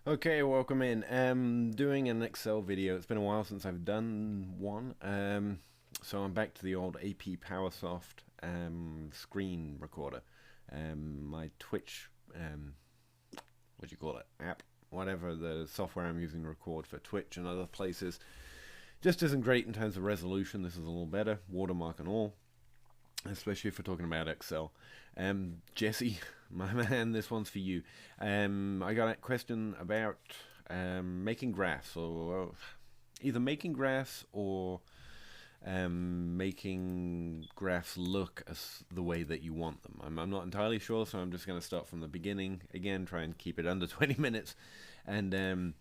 Okay, welcome in. Doing an Excel video. It's been a while since I've done one. So I'm back to the old AP PowerSoft screen recorder. My Twitch, what do you call it, app, whatever the software I'm using to record for Twitch and other places, just isn't great in terms of resolution. This is a little better, watermark and all, especially if we're talking about Excel. Jesse, my man, this one's for you. I got a question about making graphs, or either making graphs or making graphs look as the way that you want them. I'm not entirely sure, so I'm just going to start from the beginning again, try and keep it under 20 minutes, and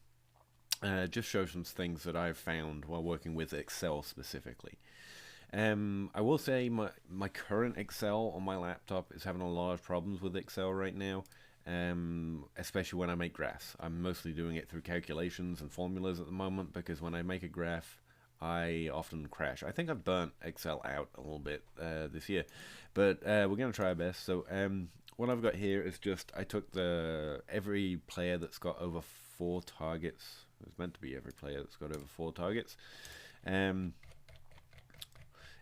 just show some things that I've found while working with Excel specifically. I will say my current Excel on my laptop is having a lot of problems with Excel right now, especially when I make graphs. I'm mostly doing it through calculations and formulas at the moment because when I make a graph, I often crash. I think I've burnt Excel out a little bit this year, but we're going to try our best. So what I've got here is just I took every player that's got over 4 targets. It's meant to be every player that's got over 4 targets.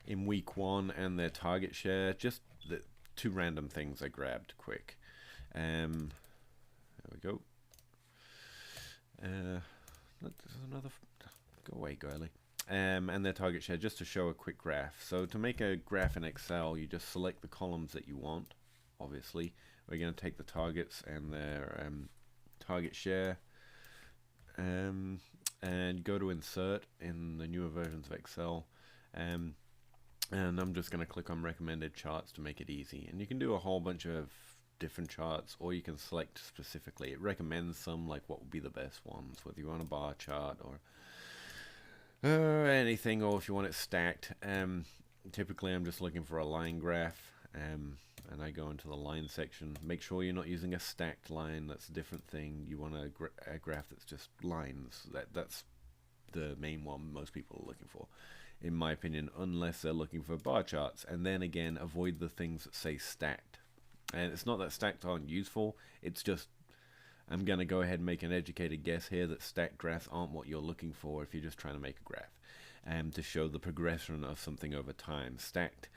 In week 1 and their target share, just the 2 random things I grabbed quick. There we go. Another. Go away, girly. And their target share, just to show a quick graph. So to make a graph in Excel, you just select the columns that you want. Obviously, we're going to take the targets and their target share, and go to Insert in the newer versions of Excel. And I'm just going to click on recommended charts to make it easy. And you can do a whole bunch of different charts, or you can select specifically. It recommends some, like what would be the best ones, whether you want a bar chart or anything, or if you want it stacked. Typically I'm just looking for a line graph, and I go into the line section. Make sure you're not using a stacked line. That's a different thing. You want a graph that's just lines. That's the main one most people are looking for, in my opinion, unless they're looking for bar charts. And then again, avoid the things that say stacked. And it's not that stacked aren't useful, it's just I'm going to go ahead and make an educated guess here that stacked graphs aren't what you're looking for if you're just trying to make a graph, to show the progression of something over time. Stacked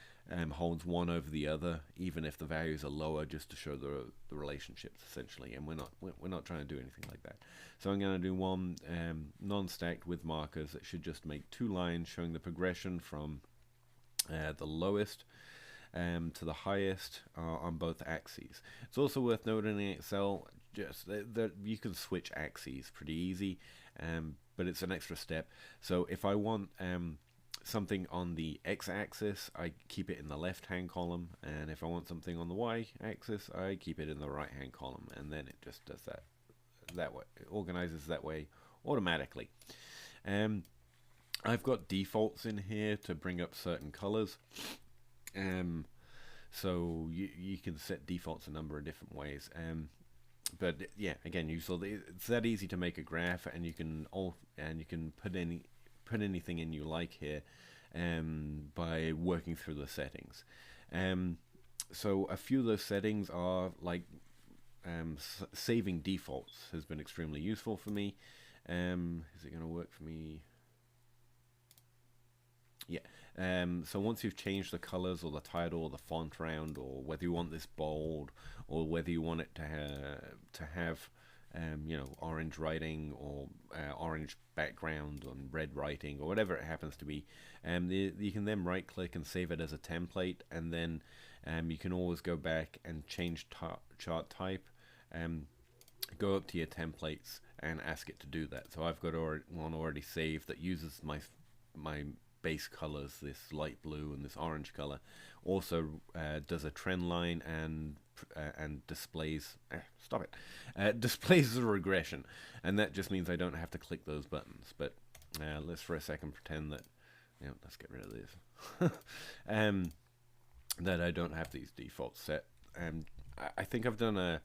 holds one over the other, even if the values are lower, just to show the relationships essentially. And we're not trying to do anything like that. So I'm going to do one non-stacked with markers that should just make 2 lines showing the progression from the lowest to the highest on both axes. It's also worth noting in Excel just that you can switch axes pretty easy, but it's an extra step. So if I want something on the x-axis, I keep it in the left-hand column, and if I want something on the y-axis, I keep it in the right-hand column, and then it just does that way. It organizes that way automatically. I've got defaults in here to bring up certain colors. So you can set defaults a number of different ways. But yeah, again, it's that easy to make a graph, and you can put anything in you like here, by working through the settings. So a few of those settings are like saving defaults has been extremely useful for me. Is it going to work for me? Yeah. So once you've changed the colors or the title or the font round, or whether you want this bold, or whether you want it to have orange writing, or orange background and red writing, or whatever it happens to be, you can then right click and save it as a template, and then you can always go back and change chart type, go up to your templates and ask it to do that. So I've got one already saved that uses my base colors, this light blue and this orange color. Also does a trend line and displays displays the regression, and that just means I don't have to click those buttons. But let's for a second pretend that, let's get rid of this, that I don't have these defaults set. I think I've done a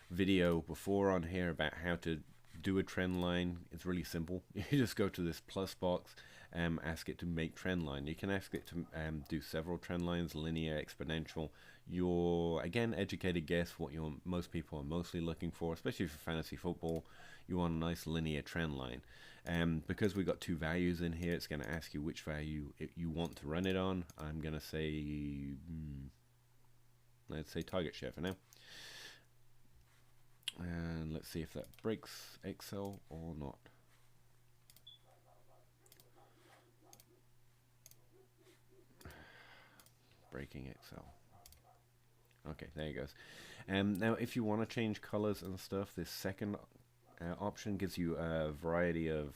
video before on here about how to do a trend line. It's really simple. You just go to this plus box, ask it to make trend line. You can ask it to do several trend lines, linear, exponential. your, again, educated guess what most people are mostly looking for, especially for fantasy football. You want a nice linear trend line. Because we got two values in here, it's going to ask you which value you want to run it on. I'm going to say, let's say target share for now. And let's see if that breaks Excel or not. Breaking Excel. Okay, there it goes. Now, if you want to change colors and stuff, this second option gives you a variety of,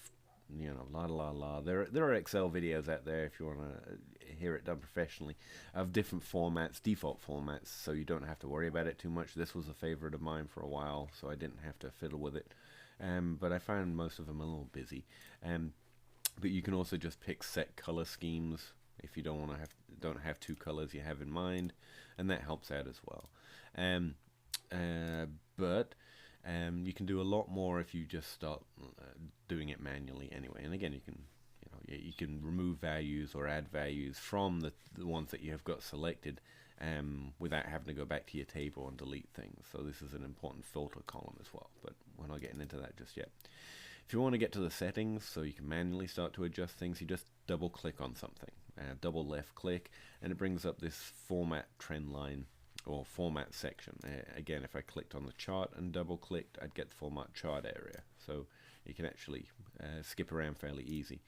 you know, la la la. There are Excel videos out there if you want to hear it done professionally, of different formats, default formats, so you don't have to worry about it too much. This was a favorite of mine for a while, so I didn't have to fiddle with it. But I found most of them a little busy. But you can also just pick set color schemes if you don't have two colors you have in mind, and that helps out as well. But you can do a lot more if you just start doing it manually anyway. And again, you can remove values or add values from the ones that you have got selected without having to go back to your table and delete things. So this is an important filter column as well, but we're not getting into that just yet. If you want to get to the settings so you can manually start to adjust things, you just double click on something, double left click, and it brings up this format trend line or format section. Again, if I clicked on the chart and double clicked, I'd get the format chart area. So you can actually skip around fairly easy.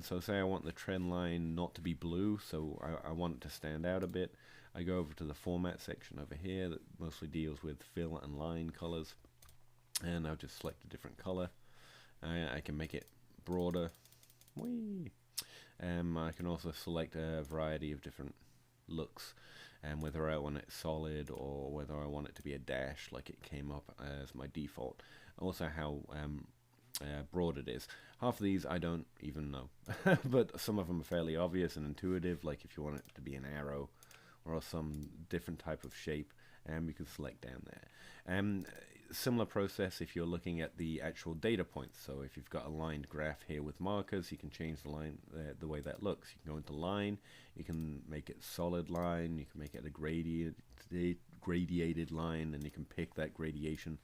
So say I want the trend line not to be blue, so I want it to stand out a bit. I go over to the format section over here that mostly deals with fill and line colors, and I'll just select a different color. I can make it broader. Whee! I can also select a variety of different looks, and whether I want it solid or whether I want it to be a dash like it came up as my default. Also how broad it is. Half of these I don't even know, but some of them are fairly obvious and intuitive, like if you want it to be an arrow or some different type of shape, you can select down there. Similar process if you're looking at the actual data points. So if you've got a lined graph here with markers, you can change the line, the way that looks. You can go into line, you can make it solid line, you can make it a gradiated line, and you can pick that gradation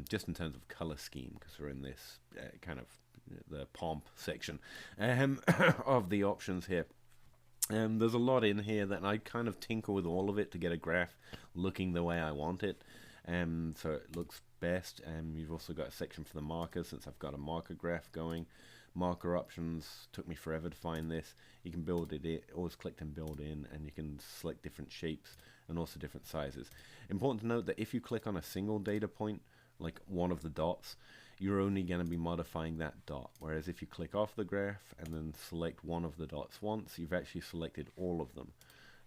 just in terms of color scheme, because we're in this kind of the pomp section of the options here. There's a lot in here that I kind of tinker with all of it to get a graph looking the way I want it. So it looks best. You've also got a section for the markers, since I've got a marker graph going. Marker options took me forever to find this. You can build it in, always click and build in, and you can select different shapes and also different sizes. Important to note that if you click on a single data point, like one of the dots, you're only going to be modifying that dot. Whereas if you click off the graph and then select one of the dots once, you've actually selected all of them.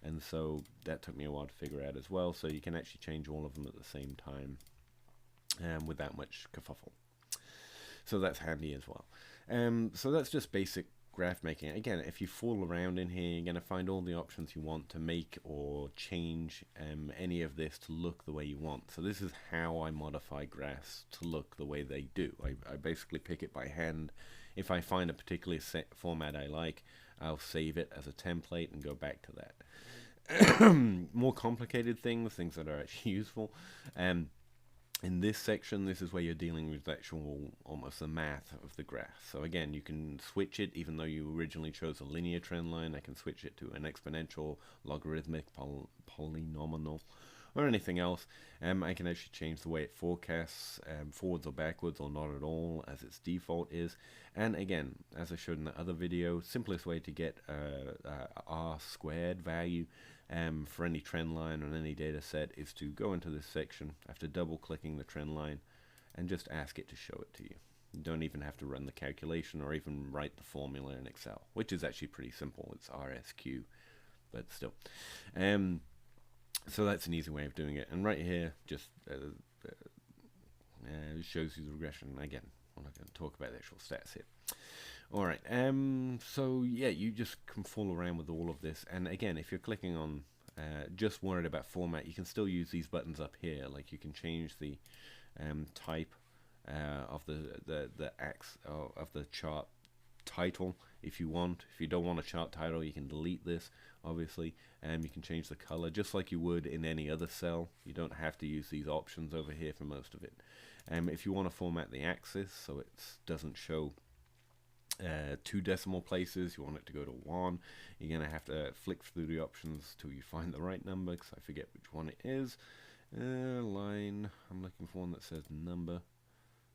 And so that took me a while to figure out as well. So you can actually change all of them at the same time without much kerfuffle. So that's handy as well. So that's just basic graph making. Again, if you fool around in here, you're going to find all the options you want to make or change any of this to look the way you want. So this is how I modify graphs to look the way they do. I basically pick it by hand. If I find a particular format I like, I'll save it as a template and go back to that. More complicated things that are actually useful. In this section, this is where you're dealing with actual, almost the math of the graph. So again, you can switch it, even though you originally chose a linear trend line, I can switch it to an exponential, logarithmic, polynomial, or anything else. I can actually change the way it forecasts, forwards or backwards, or not at all, as its default is. And again, as I showed in the other video, simplest way to get R squared value for any trend line on any data set is to go into this section after double clicking the trend line and just ask it to show it to you. You don't even have to run the calculation or even write the formula in Excel, which is actually pretty simple. It's RSQ, but still. So that's an easy way of doing it. And right here just shows you the regression. Again, we're not going to talk about the actual stats here. Alright, so yeah, you just can fool around with all of this. And again, if you're clicking on just worried about format, you can still use these buttons up here. Like you can change the type of the chart title if you want. If you don't want a chart title, you can delete this, obviously, and you can change the color just like you would in any other cell. You don't have to use these options over here for most of it. If you want to format the axis so it doesn't show 2 decimal places, you want it to go to 1, you're going to have to flick through the options till you find the right number, because I forget which one it is. Line, I'm looking for one that says number.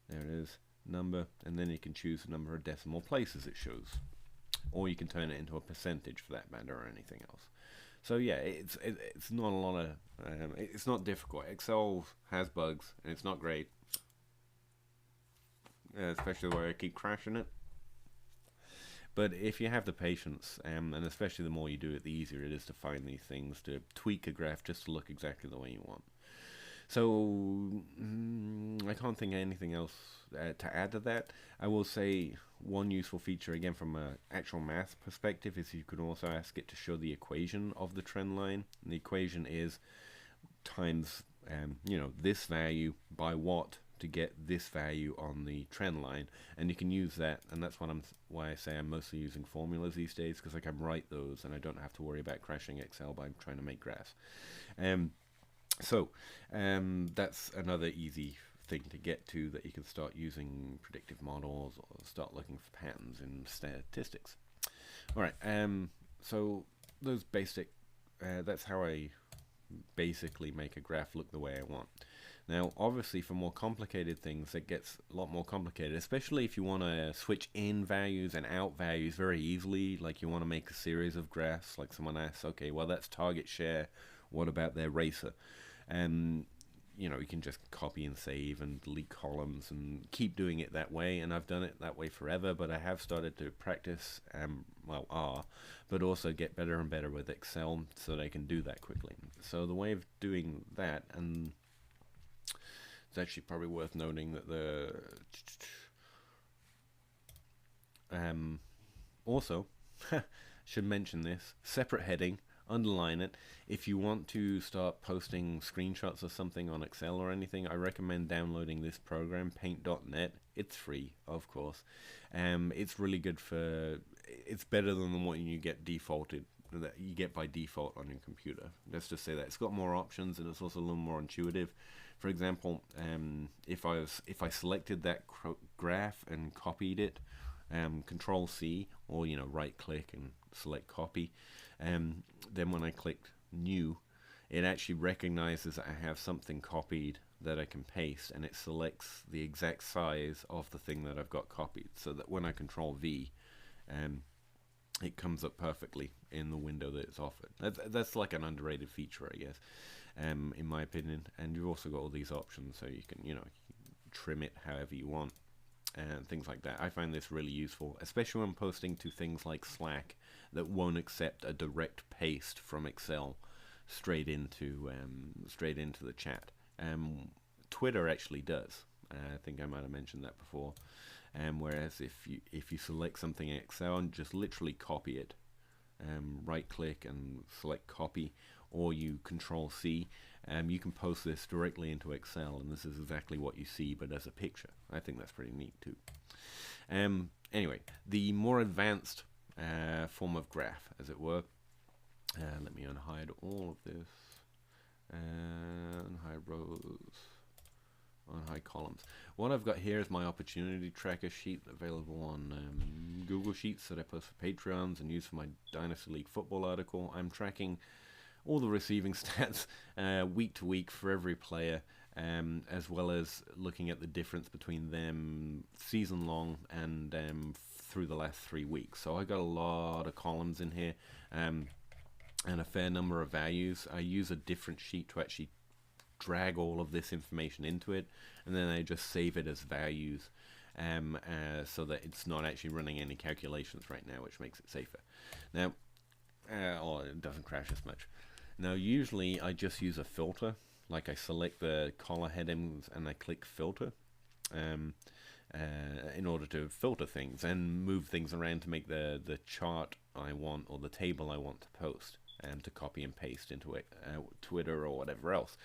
There it is, number, and then you can choose the number of decimal places it shows, or you can turn it into a percentage for that matter, or anything else. So yeah, it's not a lot of it's not difficult. Excel has bugs and it's not great, especially where I keep crashing it. But if you have the patience, and especially the more you do it, the easier it is to find these things, to tweak a graph just to look exactly the way you want. So I can't think of anything else to add to that. I will say one useful feature, again from an actual math perspective, is you could also ask it to show the equation of the trend line. And the equation is times this value by what to get this value on the trend line, and you can use that, and that's why I say I'm mostly using formulas these days, because I can write those and I don't have to worry about crashing Excel by trying to make graphs. That's another easy thing to get to, that you can start using predictive models or start looking for patterns in statistics. Alright, so those basic, that's how I basically make a graph look the way I want. Now obviously for more complicated things it gets a lot more complicated, especially if you want to switch in values and out values very easily, like you want to make a series of graphs, like someone asks, okay, well that's target share, what about their racer? And you can just copy and save and delete columns and keep doing it that way, and I've done it that way forever, but I have started to practice but also get better and better with Excel so that I can do that quickly. So the way of doing that, and it's actually probably worth noting that also should mention this, separate heading, underline it. If you want to start posting screenshots of something on Excel or anything, I recommend downloading this program, paint.net. It's free, of course. It's really good it's better than the one you get that you get by default on your computer. Let's just say that it's got more options, and it's also a little more intuitive. For example, if I selected that graph and copied it, Control C, or right click and select copy, then when I click new, it actually recognizes that I have something copied that I can paste, and it selects the exact size of the thing that I've got copied, so that when I Control V, it comes up perfectly in the window that it's offered. That's like an underrated feature, I guess, in my opinion. And you've also got all these options, so you can trim it however you want and things like that. I find this really useful, especially when posting to things like Slack that won't accept a direct paste from Excel straight into the chat. Twitter actually does. I think I might have mentioned that before. Whereas if you select something in Excel and just literally copy it, right click and select copy, or you Control C, you can post this directly into Excel, and this is exactly what you see, but as a picture. I think that's pretty neat too. Anyway, the more advanced form of graph, as it were. Let me unhide all of this. Unhide rows. Unhide columns. What I've got here is my opportunity tracker sheet available on Google Sheets that I post for Patreons and use for my Dynasty League football article. I'm tracking all the receiving stats week to week for every player, as well as looking at the difference between them season long and through the last 3 weeks. So I got a lot of columns in here, and a fair number of values. I use a different sheet to actually drag all of this information into it, and then I just save it as values, so that it's not actually running any calculations right now, which makes it safer. Now, or it doesn't crash as much. Now, usually I just use a filter, like I select the collar headings and I click filter, in order to filter things and move things around to make the chart I want, or the table I want to post, to copy and paste into Twitter or whatever else.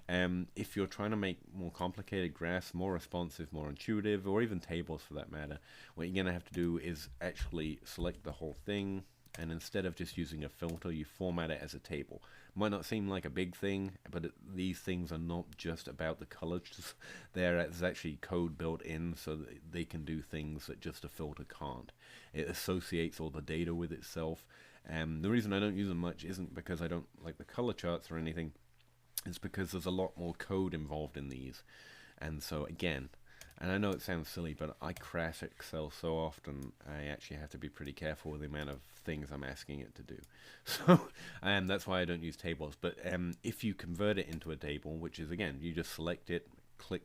If you're trying to make more complicated graphs, more responsive, more intuitive, or even tables for that matter, what you're going to have to do is actually select the whole thing, and instead of just using a filter, you format it as a table. Might not seem like a big thing, but these things are not just about the colors. There's actually code built in so that they can do things that just a filter can't. It associates all the data with itself. The reason I don't use them much isn't because I don't like the color charts or anything. It's because there's a lot more code involved in these. And so again, and I know it sounds silly, but I crash Excel so often, I actually have to be pretty careful with the amount of things I'm asking it to do. So that's why I don't use tables. But if you convert it into a table, which is, again, you just select it, click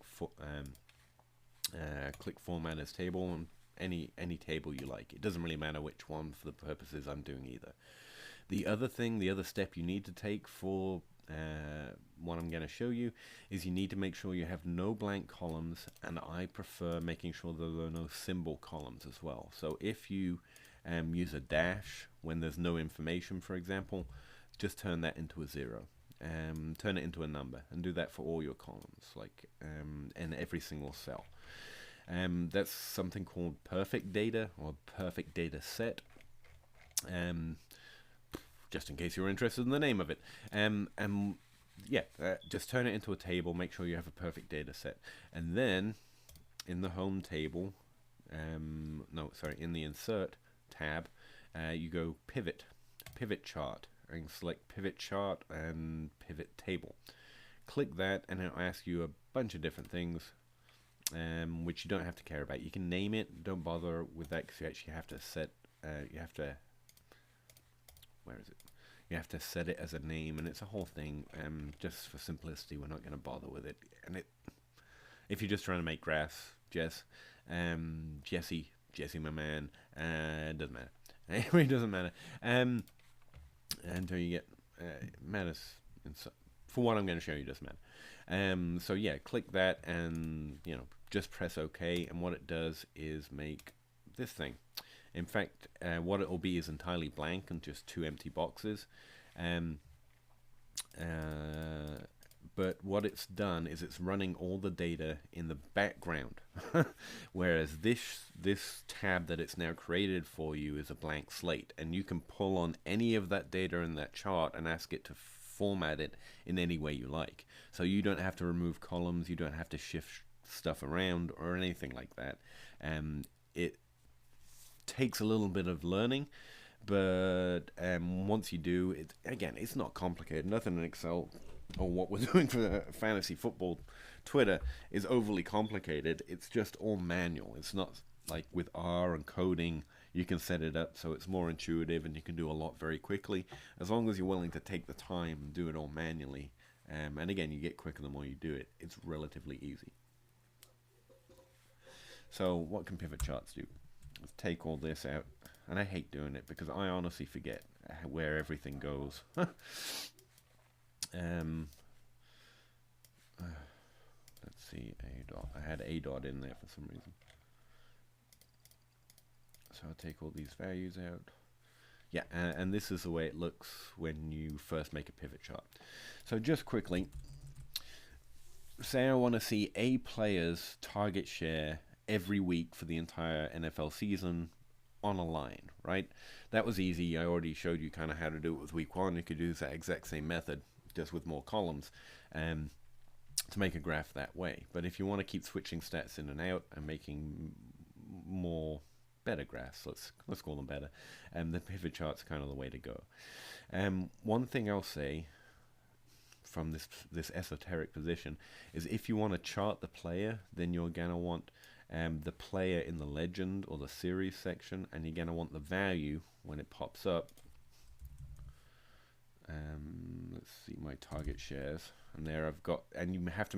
format as table, and any table you like. It doesn't really matter which one for the purposes I'm doing either. The other step you need to take for what I'm going to show you is you need to make sure you have no blank columns, and I prefer making sure that there are no symbol columns as well. So if you use a dash when there's no information, for example, just turn that into a 0. Turn it into a number, and do that for all your columns, like in every single cell. That's something called perfect data or perfect data set. Just in case you're interested in the name of it. Just turn it into a table, make sure you have a perfect data set. And then in the home table, in the insert tab, you go pivot chart, and select pivot chart and pivot table. Click that, and it'll ask you a bunch of different things, which you don't have to care about. You can name it, don't bother with that, because you actually have to set, where is it? You have to set it as a name, and it's a whole thing. Just for simplicity, we're not going to bother with it. And if you're just trying to make graphs, Jesse, my man, it doesn't matter. It really doesn't matter. Until you get matters. For what I'm going to show you, doesn't matter. So yeah, click that, and just press OK. And what it does is make this thing. In fact, what it will be is entirely blank and just 2 empty boxes. But what it's done is it's running all the data in the background, whereas this tab that it's now created for you is a blank slate, and you can pull on any of that data in that chart and ask it to format it in any way you like. So you don't have to remove columns, you don't have to shift stuff around or anything like that. It takes a little bit of learning, but once you do, it's not complicated. Nothing in Excel or what we're doing for fantasy football Twitter is overly complicated. It's just all manual. It's not like with R and coding, you can set it up so it's more intuitive and you can do a lot very quickly, as long as you're willing to take the time and do it all manually. And again, you get quicker the more you do it. It's relatively easy. So what can pivot charts do? Let's take all this out, and I hate doing it because I honestly forget where everything goes. Let's see, a dot. I had a dot in there for some reason. So I'll take all these values out. Yeah, and this is the way it looks when you first make a pivot chart. So just quickly, say I want to see a player's target share every week for the entire NFL season on a line, right? That was easy. I already showed you kind of how to do it with week 1. You could use that exact same method, just with more columns, to make a graph that way. But if you want to keep switching stats in and out and making more better graphs, let's call them better, the pivot chart's kind of the way to go. One thing I'll say from this esoteric position is, if you want to chart the player, then you're gonna want the player in the legend or the series section, and you're going to want the value when it pops up. Let's see my target shares, and there I've got, and you have to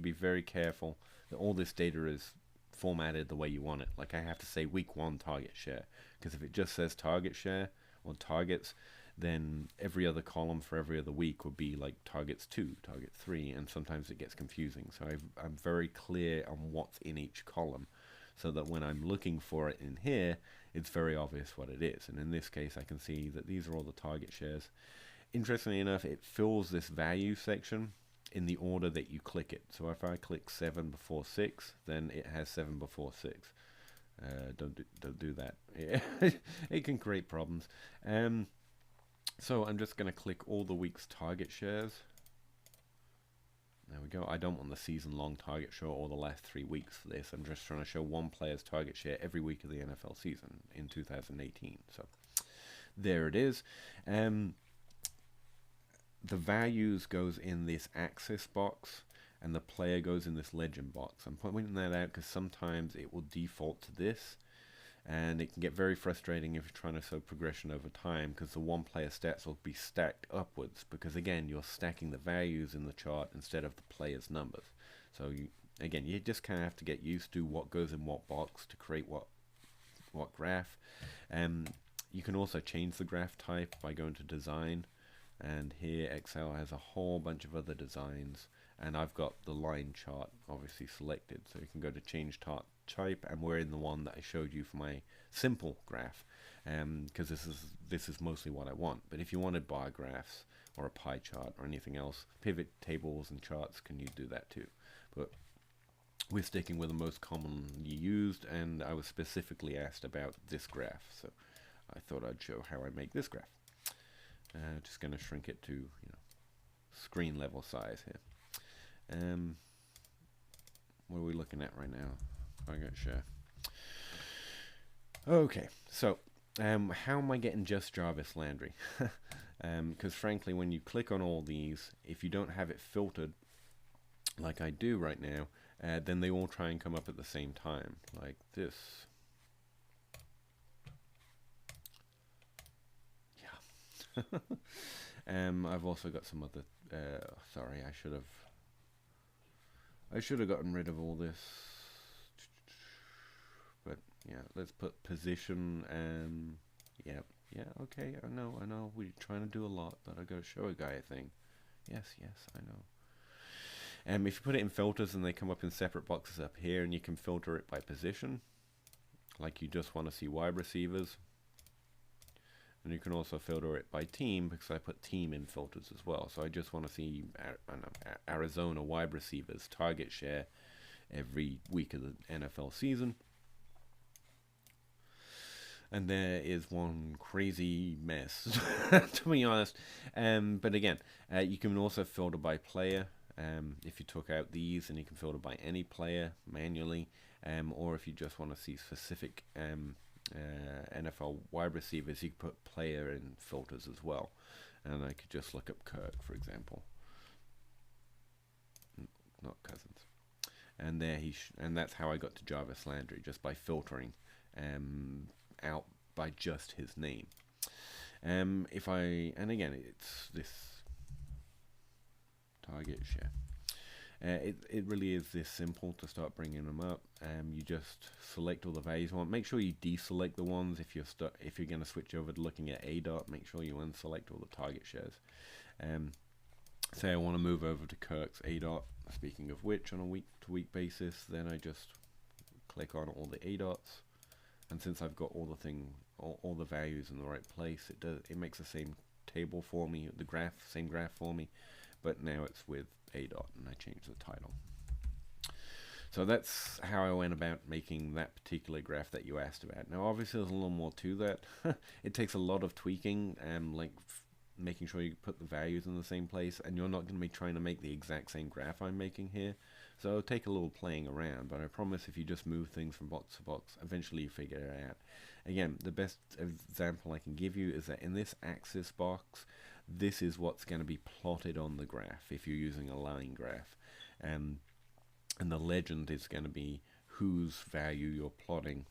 be very careful that all this data is formatted the way you want it. Like I have to say week 1 target share, because if it just says target share or targets, then every other column for every other week would be like targets 2, target 3, and sometimes it gets confusing. So I'm very clear on what's in each column, so that when I'm looking for it in here, it's very obvious what it is. And in this case, I can see that these are all the target shares. Interestingly enough, it fills this value section. in the order that you click it. So if I click 7 before 6, then it has 7 before 6. Don't do that. It can create problems. So I'm just going to click all the week's target shares. There we go. I don't want the season-long target share or the last 3 weeks for this. I'm just trying to show one player's target share every week of the NFL season in 2018. So there it is. The values goes in this axis box, and the player goes in this legend box. I'm pointing that out because sometimes it will default to this, and it can get very frustrating if you're trying to show progression over time, because the one player stats will be stacked upwards, because again, you're stacking the values in the chart instead of the player's numbers. So you just kind of have to get used to what goes in what box to create what graph. You can also change the graph type by going to design, and here Excel has a whole bunch of other designs, and I've got the line chart obviously selected, so you can go to change type, and we're in the one that I showed you for my simple graph, because this is mostly what I want. But if you wanted bar graphs or a pie chart or anything else, pivot tables and charts, can you do that too? But we're sticking with the most commonly used, and I was specifically asked about this graph, so I thought I'd show how I make this graph. Just going to shrink it to screen level size here. What are we looking at right now? I'm going to share. Okay, so how am I getting just Jarvis Landry? Because frankly, when you click on all these, if you don't have it filtered like I do right now, then they all try and come up at the same time, like this. I've also got some other. Sorry, I should have gotten rid of all this. But yeah, let's put position. Yeah. Okay, I know. We're trying to do a lot, but I got to show a guy a thing. Yes, I know. If you put it in filters, and they come up in separate boxes up here, and you can filter it by position, like you just want to see wide receivers. And you can also filter it by team, because I put team in filters as well. So I just want to see Arizona wide receivers target share every week of the NFL season. And there is one crazy mess, to be honest. But again, you can also filter by player. If you took out these, and you can filter by any player manually. Or if you just want to see specific NFL wide receivers, you could put player in filters as well, and I could just look up Kirk, for example, not Cousins, and there and that's how I got to Jarvis Landry, just by filtering out by just his name. And again, it's this target share. It really is this simple to start bringing them up. You just select all the values you want. Make sure you deselect the ones if you're going to switch over to looking at a dot. Make sure you unselect all the target shares. Say I want to move over to Kirk's a dot. Speaking of which, on a week-to-week basis, then I just click on all the a dots, and since I've got all the values in the right place, it makes the same table for me, same graph for me, but now it's with a dot, and I change the title. So that's how I went about making that particular graph that you asked about. Now obviously there's a little more to that. It takes a lot of tweaking, like making sure you put the values in the same place, and you're not going to be trying to make the exact same graph I'm making here. So it'll take a little playing around, but I promise if you just move things from box to box, eventually you figure it out. Again, the best example I can give you is that in this axis box, this is what's going to be plotted on the graph if you're using a line graph. And the legend is going to be whose value you're plotting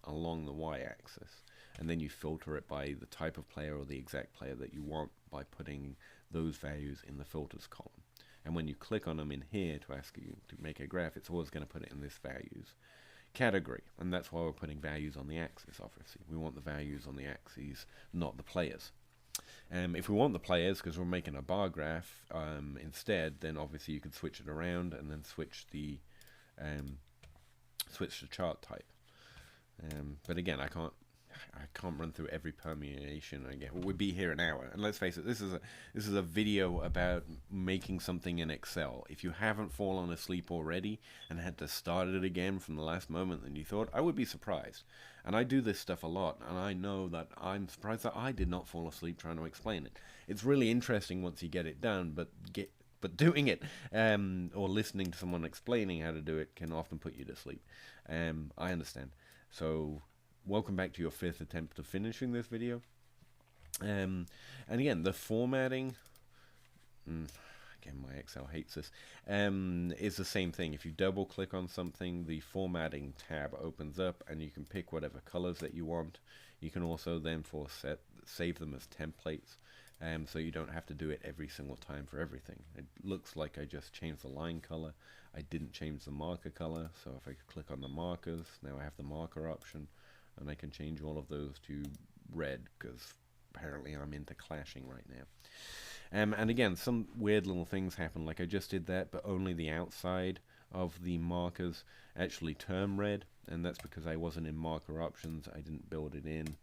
along the y-axis. And then you filter it by the type of player or the exact player that you want by putting those values in the filters column. And when you click on them in here to ask you to make a graph, it's always going to put it in this values category. And that's why we're putting values on the axis, obviously. We want the values on the axes, not the players. If we want the players, because we're making a bar graph instead, then obviously you could switch it around and then switch the chart type. But again, I can't I can't run through every permutation I get. We'd be here an hour. And let's face it, this is a video about making something in Excel. If you haven't fallen asleep already and had to start it again from the last moment than you thought, I would be surprised. And I do this stuff a lot, and I know that I'm surprised that I did not fall asleep trying to explain it. It's really interesting once you get it done, but doing it or listening to someone explaining how to do it can often put you to sleep. I understand. So welcome back to your 5th attempt of finishing this video. And again, the formatting, again, my Excel hates this, is the same thing. If you double click on something, the formatting tab opens up and you can pick whatever colors that you want. You can also then save them as templates, so you don't have to do it every single time for everything. It looks like I just changed the line color. I didn't change the marker color, so if I click on the markers, now I have the marker option, and I can change all of those to red, because apparently I'm into clashing right now. And again, some weird little things happen, like I just did that, but only the outside of the markers actually turn red, and that's because I wasn't in marker options. I didn't build it in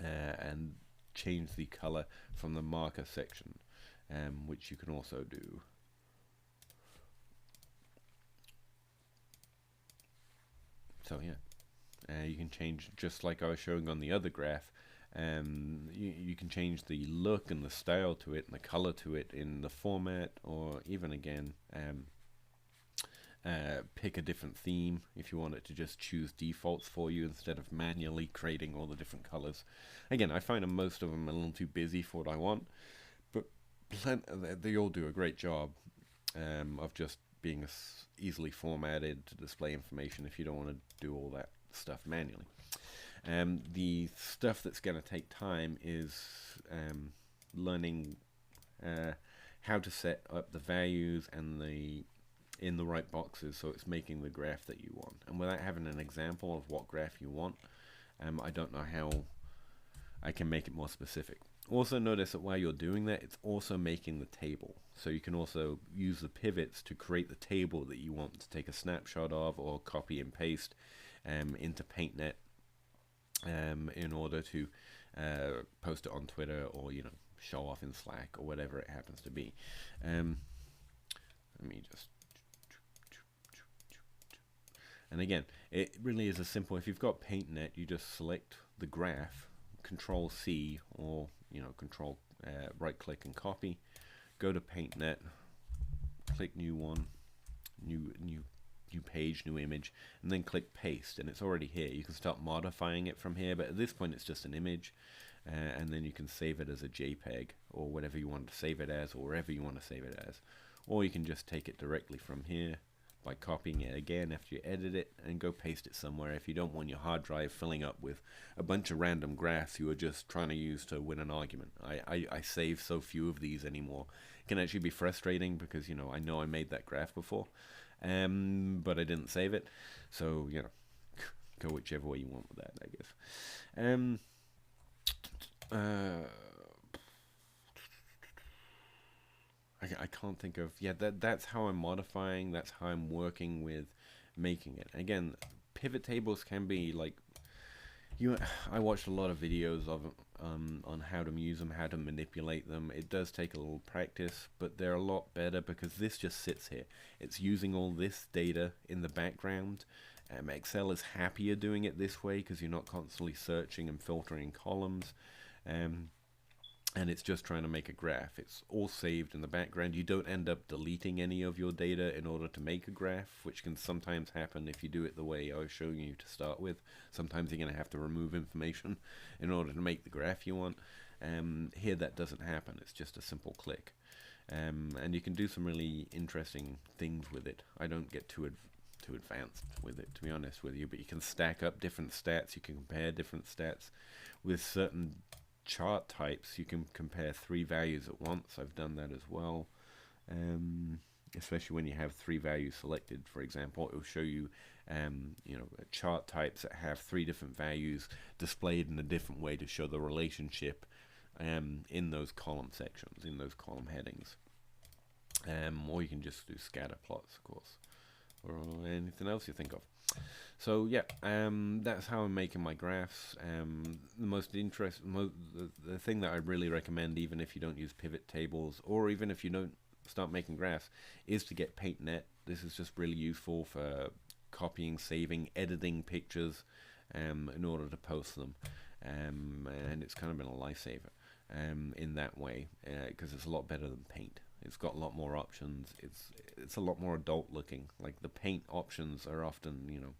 and change the color from the marker section, which you can also do. So yeah, you can change, just like I was showing on the other graph, you can change the look and the style to it and the color to it in the format, or even again pick a different theme if you want it to just choose defaults for you instead of manually creating all the different colors. Again, I find that most of them are a little too busy for what I want, but they all do a great job of just being easily formatted to display information if you don't want to do all that stuff manually. The stuff that's going to take time is learning how to set up the values and in the right boxes, so it's making the graph that you want. And without having an example of what graph you want, I don't know how I can make it more specific. Also notice that while you're doing that, it's also making the table. So you can also use the pivots to create the table that you want to take a snapshot of, or copy and paste into PaintNet in order to post it on Twitter, or show off in Slack, or whatever it happens to be. Let me just... And again, it really is as simple. If you've got PaintNet, you just select the graph, Control C, or Control right click and copy. Go to PaintNet, click new one, new page, new image, and then click paste, and it's already here. You can start modifying it from here, but at this point it's just an image, and then you can save it as a JPEG, or whatever you want to save it as, or wherever you want to save it as. Or you can just take it directly from here by copying it again after you edit it, and go paste it somewhere if you don't want your hard drive filling up with a bunch of random graphs you are just trying to use to win an argument. I save so few of these anymore. It can actually be frustrating because I know I made that graph before, but I didn't save it, so go whichever way you want with that, I guess. I can't think of... Yeah, that's how I'm modifying, that's how I'm working with making it. Again, pivot tables can be like... I watched a lot of videos of on how to use them, how to manipulate them. It does take a little practice, but they're a lot better because this just sits here. It's using all this data in the background. Excel is happier doing it this way because you're not constantly searching and filtering columns. And it's just trying to make a graph. It's all saved in the background. You don't end up deleting any of your data in order to make a graph, which can sometimes happen if you do it the way I was showing you to start with. Sometimes you're going to have to remove information in order to make the graph you want. Here that doesn't happen. It's just a simple click. And you can do some really interesting things with it. I don't get too advanced with it, to be honest with you, but you can stack up different stats. You can compare different stats with certain chart types. You can compare 3 values at once. I've done that as well, especially when you have 3 values selected. For example, it will show you chart types that have 3 different values displayed in a different way to show the relationship in those column sections, in those column headings. Or you can just do scatter plots, of course. or anything else you think of. So yeah, that's how I'm making my graphs. The thing that I really recommend, even if you don't use pivot tables, or even if you don't start making graphs, is to get PaintNet. This is just really useful for copying, saving, editing pictures in order to post them, and it's kind of been a lifesaver in that way because it's a lot better than Paint. It's got a lot more options. It's a lot more adult looking. Like the Paint options are often,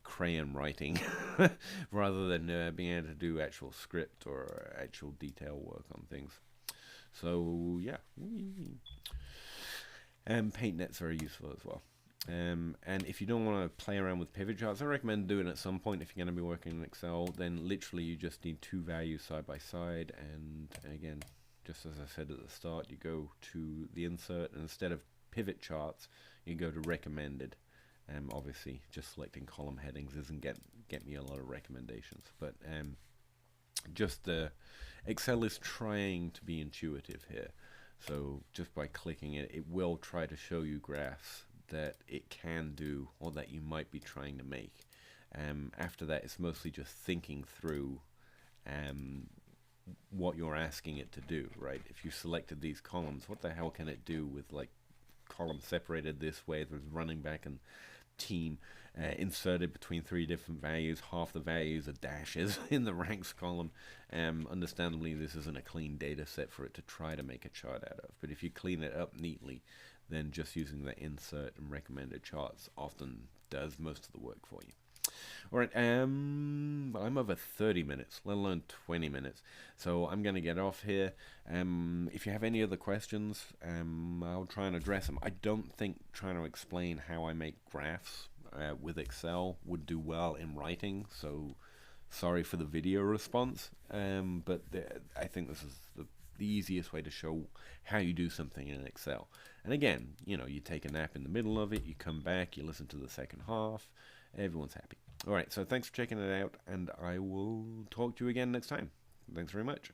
crayon writing rather than being able to do actual script or actual detail work on things. So yeah, and PaintNet's very useful as well. And if you don't want to play around with pivot charts, I recommend doing it at some point. If you're going to be working in Excel, then literally you just need two values side by side. And again, just as I said at the start, you go to the insert, and instead of pivot charts, you go to recommended. Obviously, just selecting column headings doesn't get me a lot of recommendations, but just Excel is trying to be intuitive here. So just by clicking it, it will try to show you graphs that it can do or that you might be trying to make. After that, it's mostly just thinking through what you're asking it to do, right? If you selected these columns, what the hell can it do with like columns separated this way, there's running back and team inserted between three different values, half the values are dashes in the ranks column. Understandably, this isn't a clean data set for it to try to make a chart out of, but if you clean it up neatly, then just using the insert and recommended charts often does most of the work for you. Alright, well, I'm over 30 minutes, let alone 20 minutes, so I'm going to get off here. If you have any other questions, I'll try and address them. I don't think trying to explain how I make graphs with Excel would do well in writing, so sorry for the video response, but I think this is the easiest way to show how you do something in Excel. And again, you take a nap in the middle of it, you come back, you listen to the second half, everyone's happy. Alright, so thanks for checking it out, and I will talk to you again next time. Thanks very much.